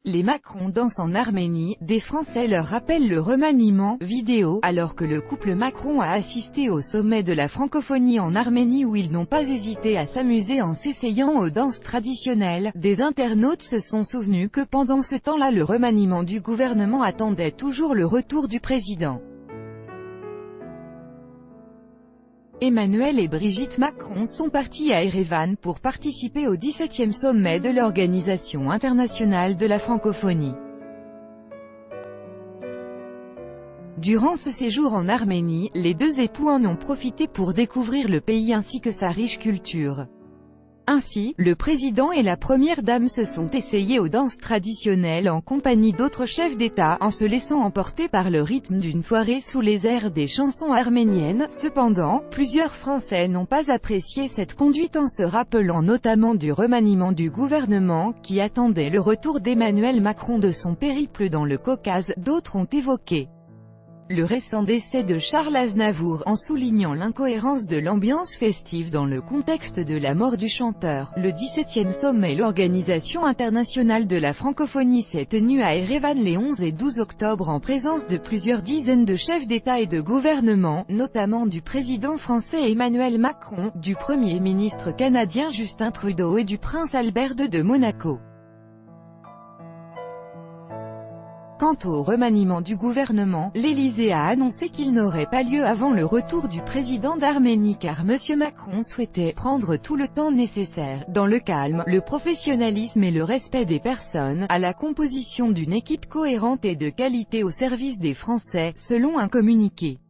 Les Macron dansent en Arménie, des Français leur rappellent le remaniement, vidéo, alors que le couple Macron a assisté au sommet de la francophonie en Arménie où ils n'ont pas hésité à s'amuser en s'essayant aux danses traditionnelles. Des internautes se sont souvenus que pendant ce temps-là le remaniement du gouvernement attendait toujours le retour du président. Emmanuel et Brigitte Macron sont partis à Erevan pour participer au 17e sommet de l'Organisation internationale de la francophonie. Durant ce séjour en Arménie, les deux époux en ont profité pour découvrir le pays ainsi que sa riche culture. Ainsi, le président et la première dame se sont essayés aux danses traditionnelles en compagnie d'autres chefs d'État, en se laissant emporter par le rythme d'une soirée sous les airs des chansons arméniennes. Cependant, plusieurs Français n'ont pas apprécié cette conduite en se rappelant notamment du remaniement du gouvernement, qui attendait le retour d'Emmanuel Macron de son périple dans le Caucase. D'autres ont évoqué le récent décès de Charles Aznavour, en soulignant l'incohérence de l'ambiance festive dans le contexte de la mort du chanteur. Le 17e sommet l'Organisation internationale de la francophonie s'est tenu à Erevan les 11 et 12 octobre en présence de plusieurs dizaines de chefs d'État et de gouvernement, notamment du président français Emmanuel Macron, du Premier ministre canadien Justin Trudeau et du prince Albert II de Monaco. Quant au remaniement du gouvernement, l'Élysée a annoncé qu'il n'aurait pas lieu avant le retour du président d'Arménie car M. Macron souhaitait prendre tout le temps nécessaire, dans le calme, le professionnalisme et le respect des personnes, à la composition d'une équipe cohérente et de qualité au service des Français, selon un communiqué.